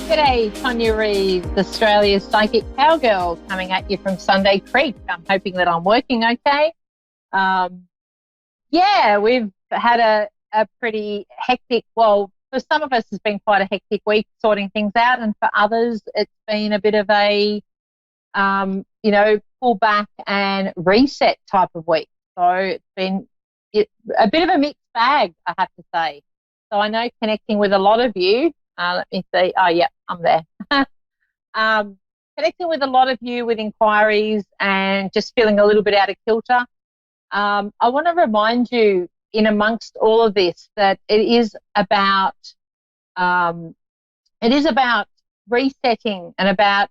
G'day, Tonia Reeves, Australia's psychic cowgirl, coming at you from Sunday Creek. I'm hoping that I'm working okay. We've had a pretty hectic, well, for some of us it's been quite a hectic week sorting things out, and for others it's been a bit of a, pull back and reset type of week. So it's been a bit of a mixed bag, I have to say. So I know connecting with a lot of you, let me see. Oh, yeah, I'm there. Connecting with a lot of you with inquiries and just feeling a little bit out of kilter. I want to remind you, in amongst all of this, that it is about resetting and about,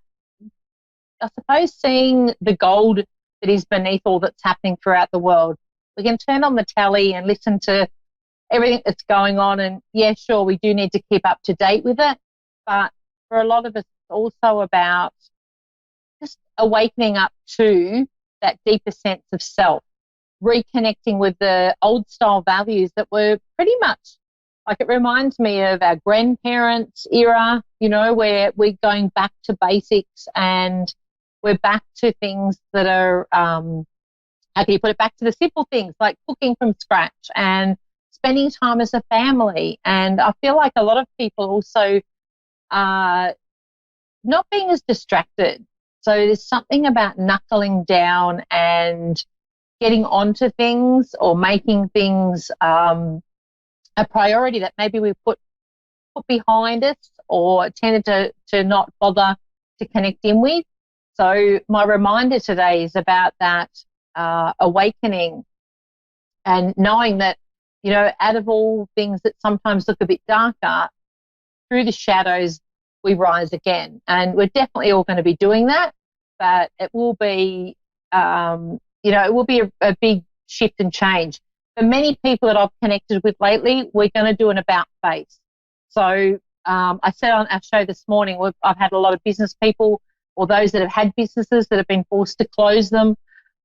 I suppose, seeing the gold that is beneath all that's happening throughout the world. We can turn on the telly and listen to everything that's going on, and yeah, sure, we do need to keep up to date with it, but for a lot of us, it's also about just awakening up to that deeper sense of self, reconnecting with the old style values that were pretty much, like, it reminds me of our grandparents' era, where we're going back to basics and we're back to things that are, how can you put it, back to the simple things like cooking from scratch and spending time as a family. And I feel like a lot of people also are not being as distracted. So there's something about knuckling down and getting onto things, or making things a priority that maybe we put behind us or tended to not bother to connect in with. So my reminder today is about that awakening and knowing that, out of all things that sometimes look a bit darker, through the shadows we rise again. And we're definitely all going to be doing that, but it will be, it will be a big shift and change. For many people that I've connected with lately, we're going to do an about face. So I said on our show this morning, I've had a lot of business people, or those that have had businesses that have been forced to close them.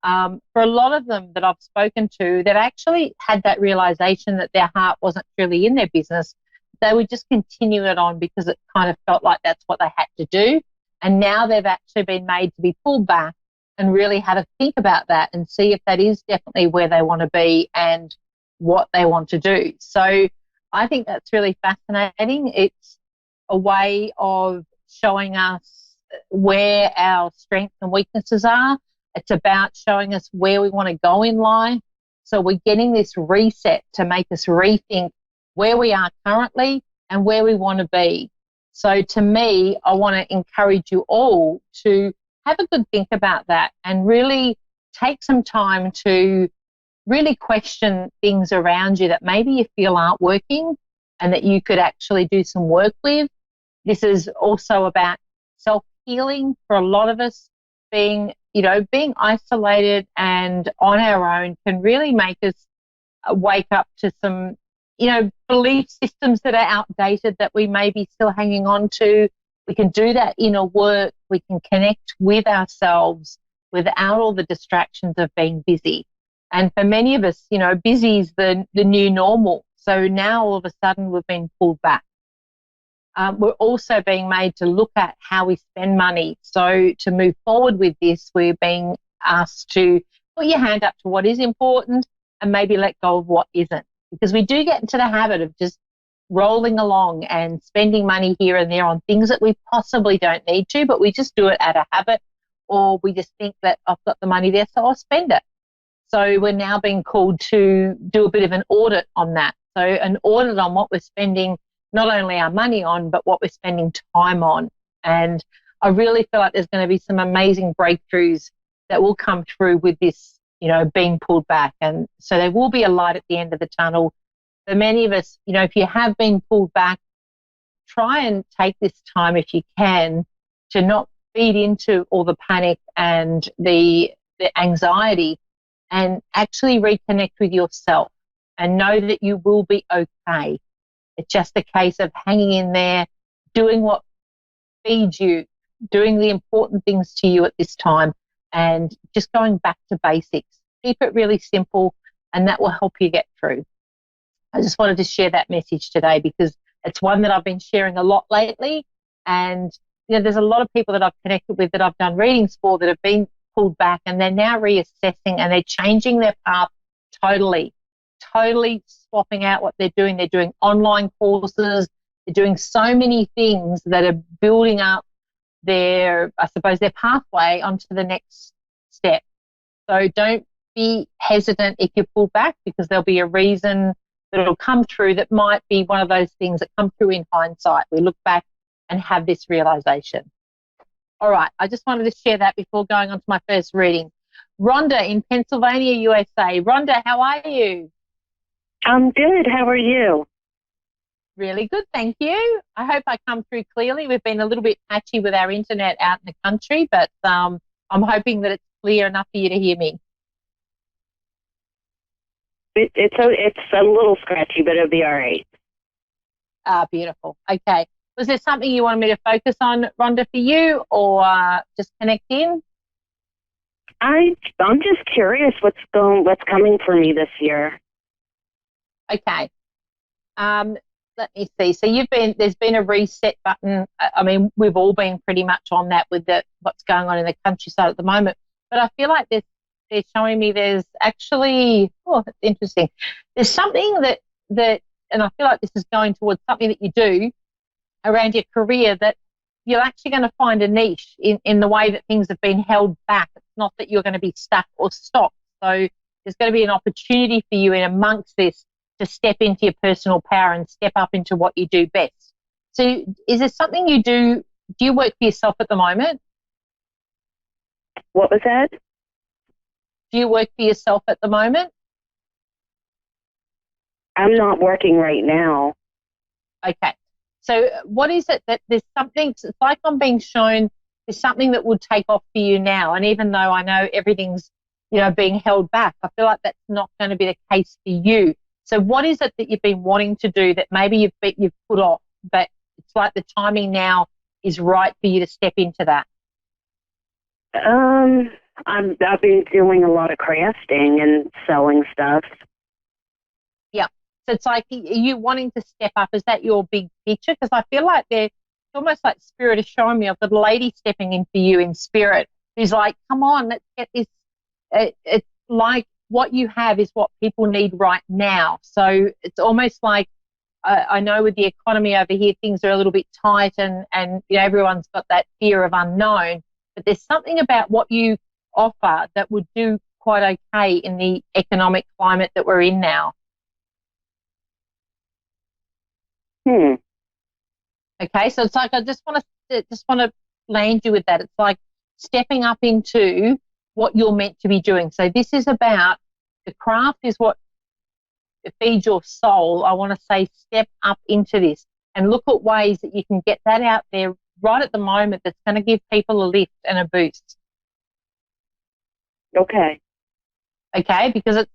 For a lot of them that I've spoken to, they've actually had that realization that their heart wasn't really in their business. They would just continue it on because it kind of felt like that's what they had to do. And now they've actually been made to be pulled back and really had to think about that and see if that is definitely where they want to be and what they want to do. So I think that's really fascinating. It's a way of showing us where our strengths and weaknesses are. It's about showing us where we want to go in life. So we're getting this reset to make us rethink where we are currently and where we want to be. So to me, I want to encourage you all to have a good think about that and really take some time to really question things around you that maybe you feel aren't working and that you could actually do some work with. This is also about self-healing. For a lot of us, being isolated and on our own can really make us wake up to some, belief systems that are outdated that we may be still hanging on to. We can do that inner work. We can connect with ourselves without all the distractions of being busy. And for many of us, busy is the new normal. So now all of a sudden we've been pulled back. We're also being made to look at how we spend money. So to move forward with this, we're being asked to put your hand up to what is important and maybe let go of what isn't. Because we do get into the habit of just rolling along and spending money here and there on things that we possibly don't need to, but we just do it out of habit, or we just think that I've got the money there, so I'll spend it. So we're now being called to do a bit of an audit on that. So an audit on what we're spending not only our money on, but what we're spending time on. And I really feel like there's going to be some amazing breakthroughs that will come through with this, being pulled back. And so there will be a light at the end of the tunnel. For many of us, if you have been pulled back, try and take this time, if you can, to not feed into all the panic and the anxiety, and actually reconnect with yourself and know that you will be okay. It's just a case of hanging in there, doing what feeds you, doing the important things to you at this time, and just going back to basics. Keep it really simple, and that will help you get through. I just wanted to share that message today because it's one that I've been sharing a lot lately, And, there's a lot of people that I've connected with that I've done readings for that have been pulled back, and they're now reassessing and they're changing their path totally swapping out what they're doing. They're doing online courses. They're doing so many things that are building up their pathway onto the next step. So don't be hesitant if you pull back, because there'll be a reason that it'll come through that might be one of those things that come through in hindsight. We look back and have this realization. All right, I just wanted to share that before going on to my first reading. Rhonda in Pennsylvania, USA. Rhonda, how are you? I'm good. How are you? Really good, thank you. I hope I come through clearly. We've been a little bit patchy with our internet out in the country, but I'm hoping that it's clear enough for you to hear me. It's a little scratchy, but it'll be all right. Beautiful. Okay. Was there something you wanted me to focus on, Rhonda, for you, or just connect in? I'm just curious what's coming for me this year. Okay. Let me see. So there's been a reset button. I mean, we've all been pretty much on that with what's going on in the countryside at the moment. But I feel like they're showing me there's actually, that's interesting. There's something that, and I feel like this is going towards something that you do around your career, that you're actually going to find a niche in the way that things have been held back. It's not that you're going to be stuck or stopped. So there's going to be an opportunity for you in amongst this to step into your personal power and step up into what you do best. So is there something you do? Do you work for yourself at the moment? What was that? Do you work for yourself at the moment? I'm not working right now. Okay. So what is it that there's something, it's like I'm being shown there's something that would take off for you now. And even though I know everything's, being held back, I feel like that's not going to be the case for you. So what is it that you've been wanting to do that maybe you've put off, but it's like the timing now is right for you to step into that? I've been doing a lot of crafting and selling stuff. Yeah. So it's like, are you wanting to step up? Is that your big picture? Because I feel like it's almost like Spirit is showing me. I've got a lady stepping in for you in spirit who's like, come on, let's get this. It's like what you have is what people need right now. So it's almost like, I know with the economy over here, things are a little bit tight and everyone's got that fear of unknown. But there's something about what you offer that would do quite okay in the economic climate that we're in now. Okay, so it's like I just want to land you with that. It's like stepping up into what you're meant to be doing. So this is about the craft is what feeds your soul. I want to say step up into this and look at ways that you can get that out there right at the moment that's going to give people a lift and a boost. Okay. Okay, because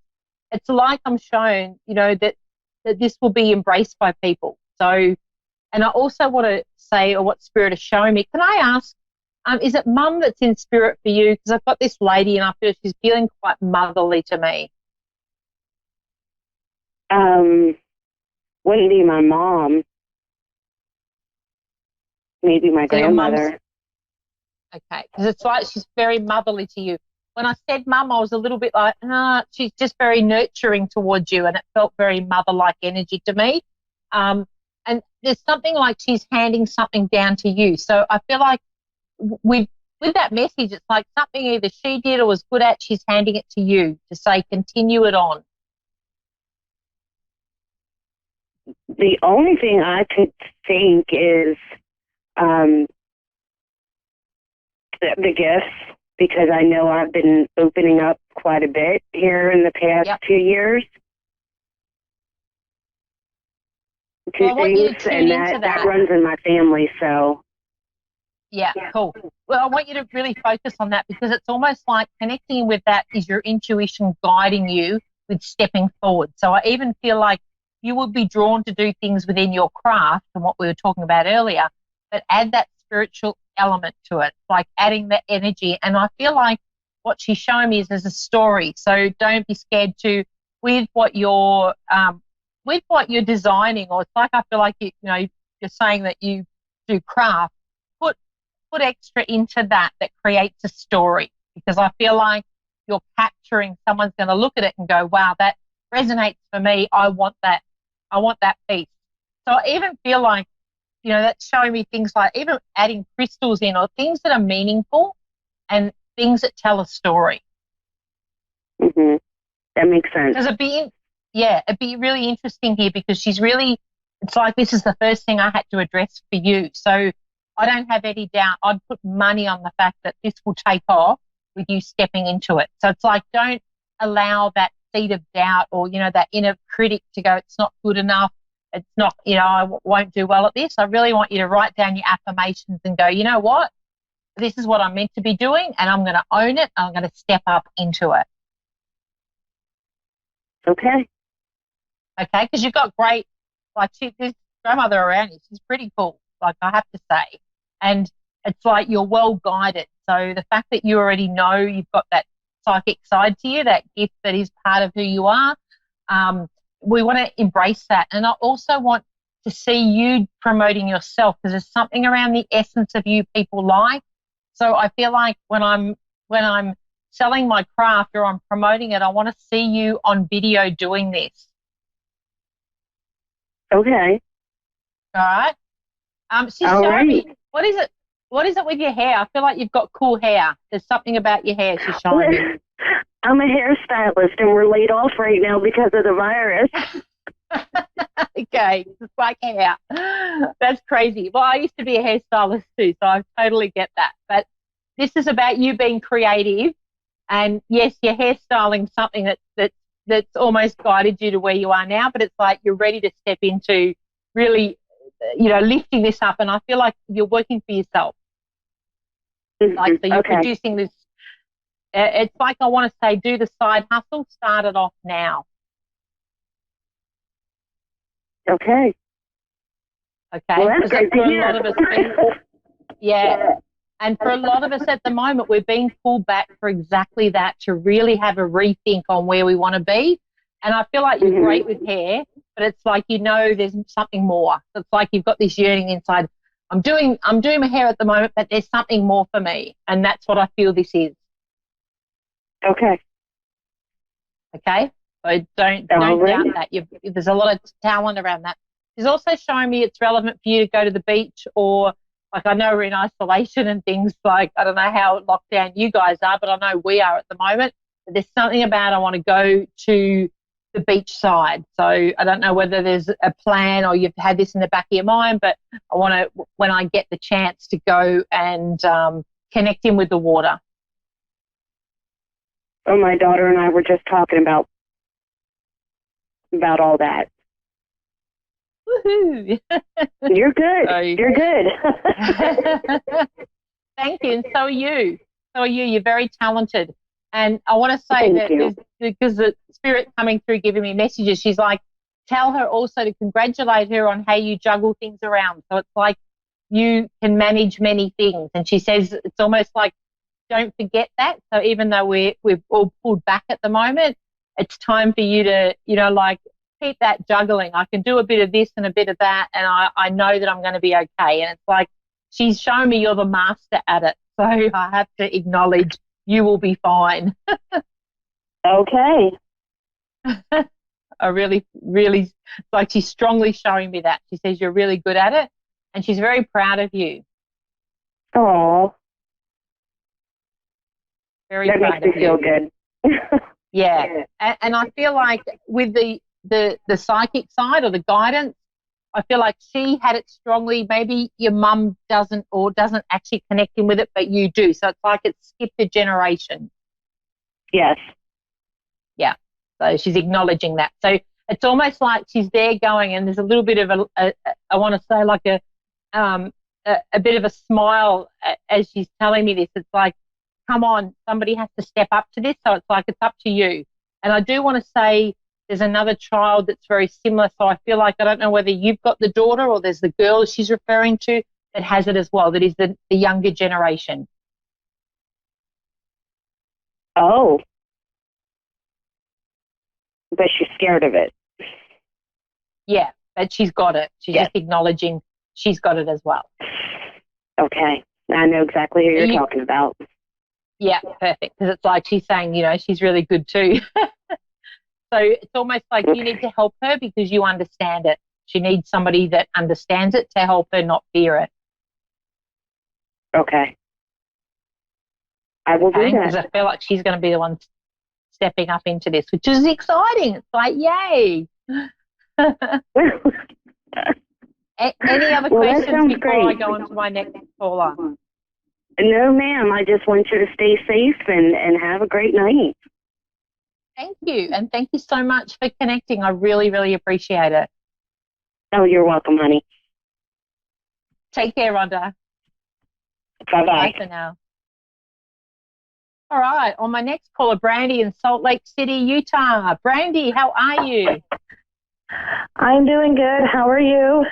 it's like I'm shown, that this will be embraced by people. So, and I also want to say, or what Spirit is showing me, can I ask, is it Mum that's in spirit for you? Because I've got this lady and I feel she's feeling quite motherly to me. Wouldn't be my mom. Maybe my grandmother. Okay, because it's like she's very motherly to you. When I said Mum, I was a little bit like, she's just very nurturing towards you, and it felt very mother-like energy to me. And there's something like she's handing something down to you. So I feel like with that message, it's like something either she did or was good at, she's handing it to you to say, continue it on. The only thing I could think is the gifts, because I know I've been opening up quite a bit here in the past 2 years. Well, I want you to tune into that runs in my family, so. Yeah, cool. Well, I want you to really focus on that, because it's almost like connecting with that is your intuition guiding you with stepping forward. So I even feel like you will be drawn to do things within your craft and what we were talking about earlier, but add that spiritual element to it, like adding the energy. And I feel like what she's showing me is there's a story. So don't be scared to, with what you're designing, or it's like I feel like you're saying that you do craft. put extra into that creates a story, because I feel like you're capturing, someone's going to look at it and go, wow, that resonates for me. I want that. I want that piece. So I even feel like, that's showing me things like even adding crystals in, or things that are meaningful and things that tell a story. Mm-hmm. That makes sense. Because it'd be really interesting here, because it's like this is the first thing I had to address for you. So I don't have any doubt. I'd put money on the fact that this will take off with you stepping into it. So it's like, don't allow that seed of doubt, or, that inner critic to go, it's not good enough. It's not, I won't do well at this. I really want you to write down your affirmations and go, you know what? This is what I'm meant to be doing, and I'm going to own it. I'm going to step up into it. Okay. Okay, because you've got great, like, this grandmother around you. She's pretty cool, like, I have to say. And it's like you're well guided. So the fact that you already know you've got that psychic side to you, that gift that is part of who you are, we want to embrace that. And I also want to see you promoting yourself, because there's something around the essence of you people like. So I feel like when I'm selling my craft or I'm promoting it, I want to see you on video doing this. Okay. All right. She's showing me. What is it? What is it with your hair? I feel like you've got cool hair. There's something about your hair she's showing me. I'm a hairstylist, and we're laid off right now because of the virus. Okay, it's like hair. That's crazy. Well, I used to be a hairstylist too, so I totally get that. But this is about you being creative, and yes, your hairstyling something that's almost guided you to where you are now. But it's like you're ready to step into really, lifting this up. And I feel like you're working for yourself. Like, so you're producing this. It's like, I want to say, do the side hustle, start it off now. Okay. Okay. Well, that's great to hear. A lot of us, and for a lot of us at the moment, we're being pulled back for exactly that, to really have a rethink on where we want to be. And I feel like you're great with hair, but it's like, there's something more. It's like you've got this yearning inside. I'm doing my hair at the moment, but there's something more for me, and that's what I feel this is. Okay. Okay. So don't doubt that. There's a lot of talent around that. She's also showing me it's relevant for you to go to the beach, or, like, I know we're in isolation and things, like, I don't know how locked down you guys are, but I know we are at the moment. But there's something about, I want to go to the beach side. So I don't know whether there's a plan or you've had this in the back of your mind, but I want to, when I get the chance, to go and connect in with the water. Oh, my daughter and I were just talking about all that. Woohoo! You're good. You're good. Thank you, and so are you. You're very talented. And I want to say because the spirit coming through giving me messages, she's like, tell her also to congratulate her on how you juggle things around. So it's like you can manage many things. And she says it's almost like, don't forget that. So even though we've all pulled back at the moment, it's time for you to, like, keep that juggling. I can do a bit of this and a bit of that, and I know that I'm going to be okay. And it's like she's shown me you're the master at it. So I have to acknowledge you will be fine. Okay. I really, really, like, she's strongly showing me that. She says you're really good at it, and she's very proud of you. Oh. Very that proud makes me feel good. Yeah. And I feel like with the psychic side, or the guidance, I feel like she had it strongly. Maybe your mum doesn't actually connect in with it, but you do. So it's like it's skipped a generation. Yes. Yeah. So she's acknowledging that. So it's almost like she's there going, and there's a little bit of I want to say, like a bit of a smile as she's telling me this. It's like, come on, somebody has to step up to this. So it's like, it's up to you. And I do want to say there's another child that's very similar. So I feel like, I don't know whether you've got the daughter or there's the girl she's referring to that has it as well, that is the younger generation. Oh. But she's scared of it. Yeah, but she's got it. She's just acknowledging she's got it as well. Okay. I know exactly who you're talking about. Yeah, perfect. Because it's like she's saying, she's really good too. So it's almost like you need to help her because you understand it. She needs somebody that understands it to help her not fear it. Okay. I will do that. Because I feel like she's going to be the one stepping up into this, which is exciting. It's like, yay. Any other questions before I go on to my next caller? No, ma'am. I just want you to stay safe and have a great night. Thank you. And thank you so much for connecting. I really, really appreciate it. Oh, you're welcome, honey. Take care, Rhonda. Bye-bye. Bye for now. All right. On my next caller, Brandy in Salt Lake City, Utah. Brandy, how are you? I'm doing good. How are you?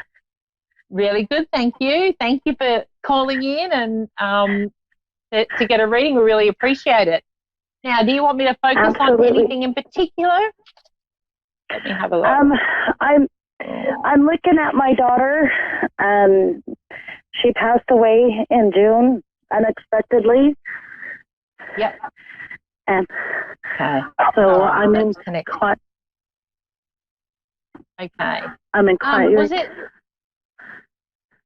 Really good, thank you. Thank you for calling in and to get a reading. We really appreciate it. Now, do you want me to focus on anything in particular? Let me have a look. I'm looking at my daughter. She passed away in June unexpectedly. Yep. And okay. So I'm in quiet. Okay. I'm in quiet. Was it?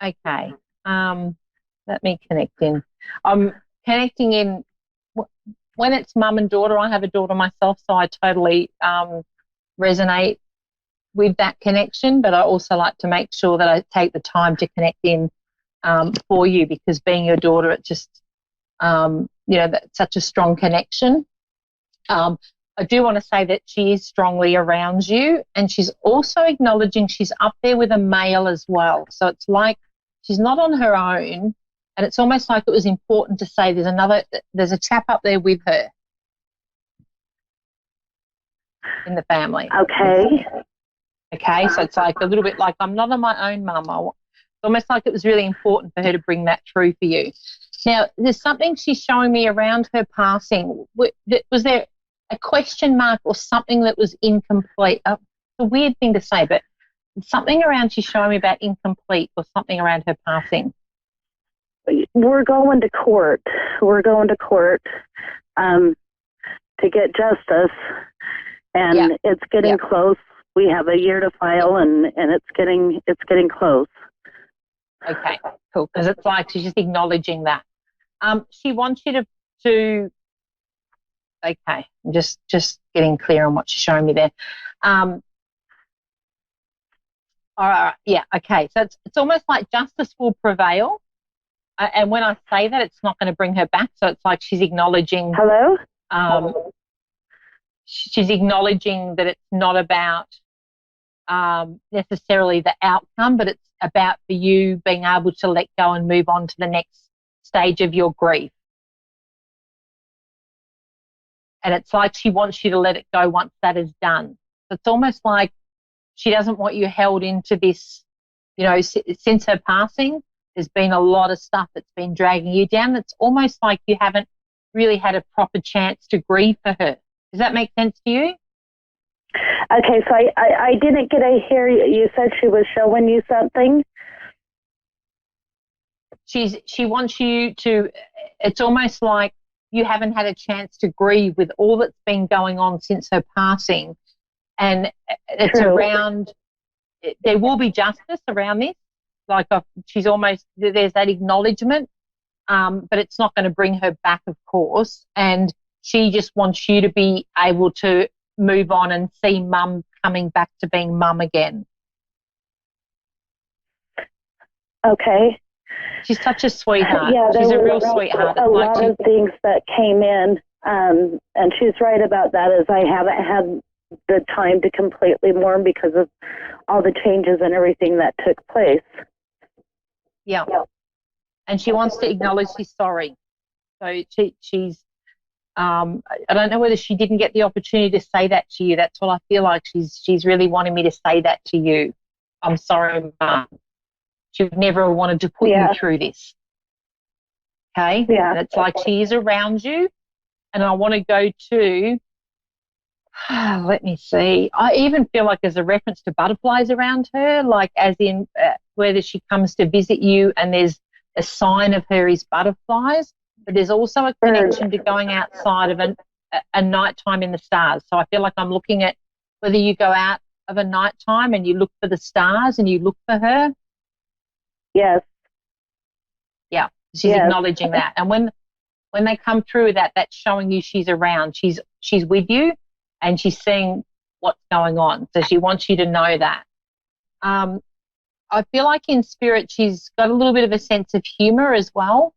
Okay. Let me connect in. I'm connecting in. When it's mum and daughter, I have a daughter myself, so I totally resonate with that connection, but I also like to make sure that I take the time to connect in for you because being your daughter, it just, that's such a strong connection. I do want to say that she is strongly around you and she's also acknowledging she's up there with a male as well. So it's like she's not on her own. And it's almost like it was important to say there's a chap up there with her in the family. Okay. Okay, so it's like a little bit like I'm not on my own, Mum. It's almost like it was really important for her to bring that through for you. Now, there's something she's showing me around her passing. Was there a question mark or something that was incomplete? It's a weird thing to say, but something around she's showing me about incomplete or something around her passing. We're going to court. To get justice, and it's getting close. We have a year to file, and it's getting close. Okay, cool. Because it's like she's just acknowledging that. She wants you to. Okay, I'm just getting clear on what she's showing me there. All right, yeah, okay. So it's almost like justice will prevail. And when I say that, it's not going to bring her back. So it's like she's acknowledging. Hello? She's acknowledging that it's not about necessarily the outcome, but it's about for you being able to let go and move on to the next stage of your grief. And it's like she wants you to let it go once that is done. So it's almost like she doesn't want you held into this, since her passing. There's been a lot of stuff that's been dragging you down. It's almost like you haven't really had a proper chance to grieve for her. Does that make sense to you? Okay, so I didn't get to hear you. You said she was showing you something. She wants you to, it's almost like you haven't had a chance to grieve with all that's been going on since her passing. And it's True. around, there will be justice around this. Like there's that acknowledgement, but it's not going to bring her back, of course. And she just wants you to be able to move on and see mum coming back to being mum again. Okay. She's such a sweetheart. Yeah, she's a real sweetheart. A lot of things that came in, and she's right about that, is I haven't had the time to completely mourn because of all the changes and everything that took place. Yeah. And she wants to acknowledge she's sorry. So she's I don't know whether she didn't get the opportunity to say that to you. That's what I feel like. She's really wanting me to say that to you. I'm sorry, Mum. She never wanted to put you through this. Okay? Yeah. And it's like she is around you. And I want to go to, let me see. I even feel like there's a reference to butterflies around her, like as in whether she comes to visit you and there's a sign of her is butterflies, but there's also a connection to going outside of a nighttime in the stars. So I feel like I'm looking at whether you go out of a nighttime and you look for the stars and you look for her. Yes. Yeah, she's acknowledging that. And when they come through that, that's showing you she's around. She's with you and she's seeing what's going on. So she wants you to know that. I feel like in spirit she's got a little bit of a sense of humour as well,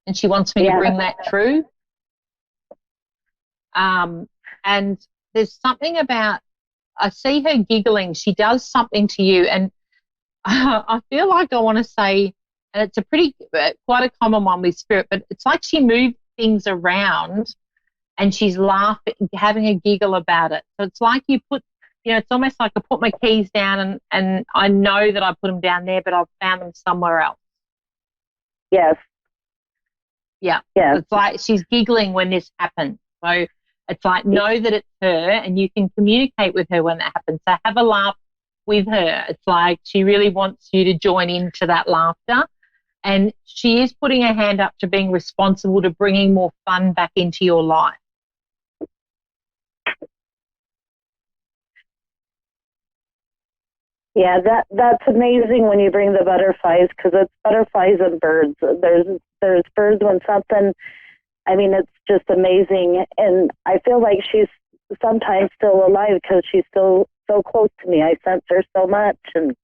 and she wants me to bring that through. And there's something about, I see her giggling. She does something to you, and I feel like I want to say, and it's quite a common one with spirit, but it's like she moved things around and she's laughing, having a giggle about it. So it's like you put, it's almost like I put my keys down and I know that I put them down there, but I've found them somewhere else. Yes. Yeah. Yes. So it's like she's giggling when this happens. So it's like, know that it's her and you can communicate with her when that happens. So have a laugh with her. It's like she really wants you to join into that laughter. And she is putting her hand up to being responsible to bringing more fun back into your life. Yeah, that's amazing when you bring the butterflies, because it's butterflies and birds. There's birds when something, I mean, it's just amazing. And I feel like she's sometimes still alive because she's still so close to me. I sense her so much, and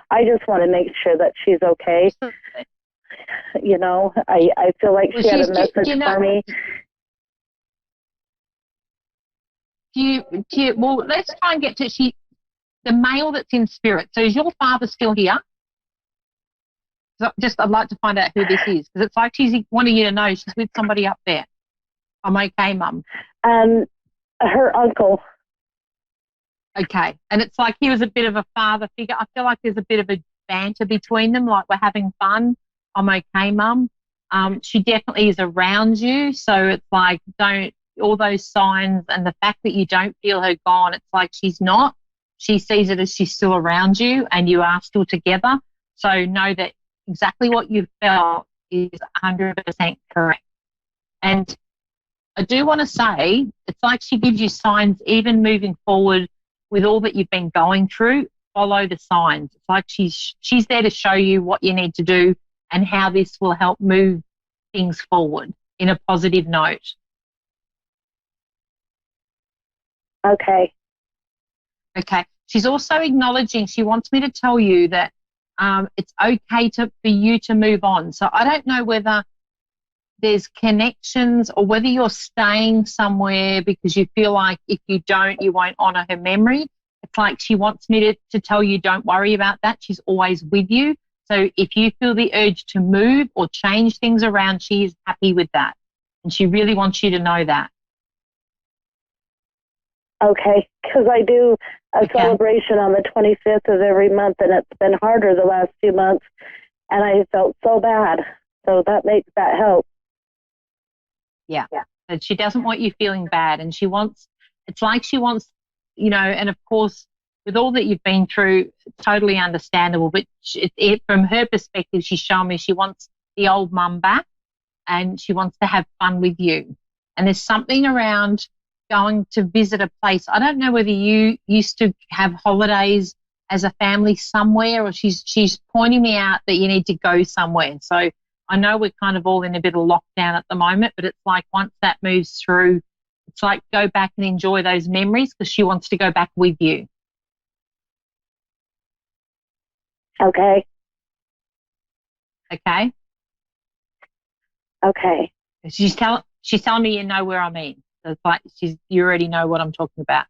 I just want to make sure that she's okay. I feel like she had a message for me. Well, let's try and get to the male that's in spirit. So is your father still here? So I'd like to find out who this is, because it's like she's wanting you to know she's with somebody up there. I'm okay, Mum. Her uncle. Okay. And it's like he was a bit of a father figure. I feel like there's a bit of a banter between them, like we're having fun. I'm okay, Mum. She definitely is around you. So it's like all those signs and the fact that you don't feel her gone, it's like she's not. She sees it as she's still around you and you are still together. So know that exactly what you felt is 100% correct. And I do want to say, it's like she gives you signs even moving forward with all that you've been going through. Follow the signs. It's like she's there to show you what you need to do and how this will help move things forward in a positive note. Okay. Okay. She's also acknowledging, she wants me to tell you that it's okay for you to move on. So I don't know whether there's connections or whether you're staying somewhere because you feel like if you don't, you won't honour her memory. It's like she wants me to tell you don't worry about that. She's always with you. So if you feel the urge to move or change things around, she is happy with that. And she really wants you to know that. Okay, because I do a celebration on the 25th of every month, and it's been harder the last few months, and I felt so bad. So that help. Yeah. But she doesn't want you feeling bad, and it's like she wants, and of course, with all that you've been through, totally understandable, but from her perspective, she's shown me she wants the old mum back, and she wants to have fun with you. And there's something around going to visit a place. I don't know whether you used to have holidays as a family somewhere, or she's pointing me out that you need to go somewhere. So I know we're kind of all in a bit of lockdown at the moment, but it's like once that moves through, it's like go back and enjoy those memories because she wants to go back with you. Okay. Okay? Okay. She's telling me you know where I mean. So it's like you already know what I'm talking about.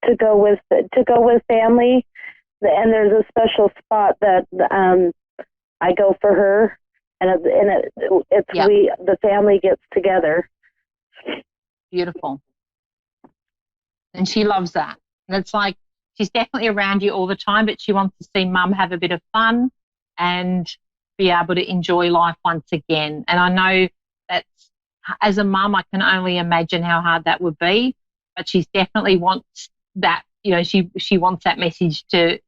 To go with family, and there's a special spot that I go for her, and the family gets together. Beautiful. And she loves that. And it's like she's definitely around you all the time, but she wants to see Mum have a bit of fun and be able to enjoy life once again. And I know that as a mum, I can only imagine how hard that would be, but she definitely wants that, she wants that message to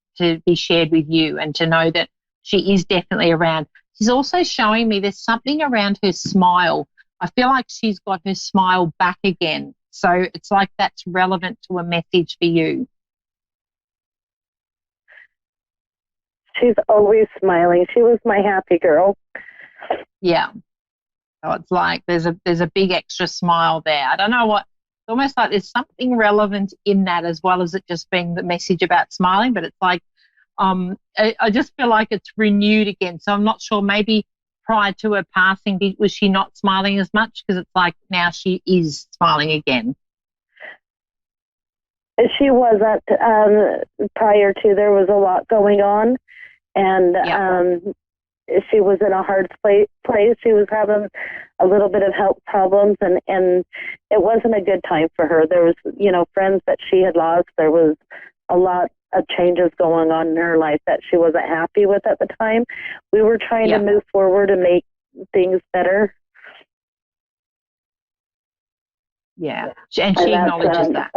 be shared with you and to know that she is definitely around. She's also showing me there's something around her smile. I feel like she's got her smile back again. So it's like that's relevant to a message for you. She's always smiling. She was my happy girl. Yeah. So it's like there's a big extra smile there. I don't know what, it's almost like there's something relevant in that as well as it just being the message about smiling, but it's like I just feel like it's renewed again. So I'm not sure, maybe prior to her passing, was she not smiling as much? Because it's like now she is smiling again. She wasn't prior to. There was a lot going on, and she was in a hard place. She was having a little bit of health problems, and it wasn't a good time for her. There was, friends that she had lost. There was a lot of changes going on in her life that she wasn't happy with at the time. We were trying to move forward and make things better. Yeah, and she acknowledges that.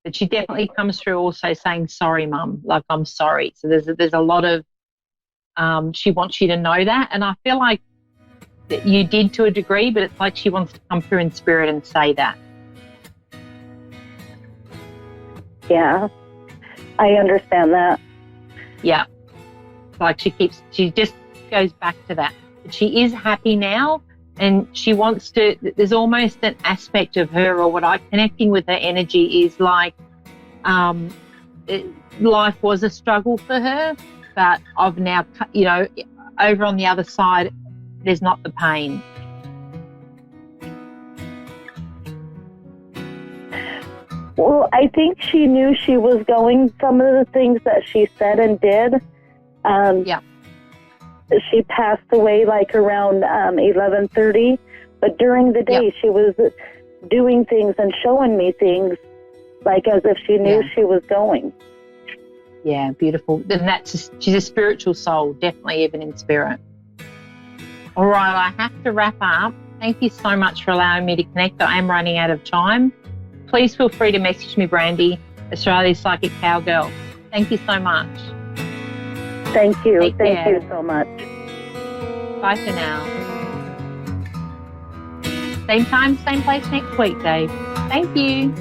But she definitely comes through also saying, sorry, Mum, like I'm sorry. So there's a lot of, she wants you to know that. And I feel like that you did to a degree, but it's like she wants to come through in spirit and say that. Yeah, I understand that. Yeah. Like she just goes back to that. But she is happy now, and she wants to, there's almost an aspect of her, or what connecting with her energy is like, life was a struggle for her, but I've now, over on the other side, there's not the pain. Well, I think she knew she was going, some of the things that she said and did. She passed away like around 11:30, but during the day she was doing things and showing me things like as if she knew she was going. Yeah, beautiful. And she's a spiritual soul, definitely, even in spirit. All right, I have to wrap up. Thank you so much for allowing me to connect. I am running out of time. Please feel free to message me, Brandy, Australia's Psychic Cowgirl. Thank you so much. Thank you. Take Thank care. you so much. Bye for now. Same time, same place next week, Dave. Thank you.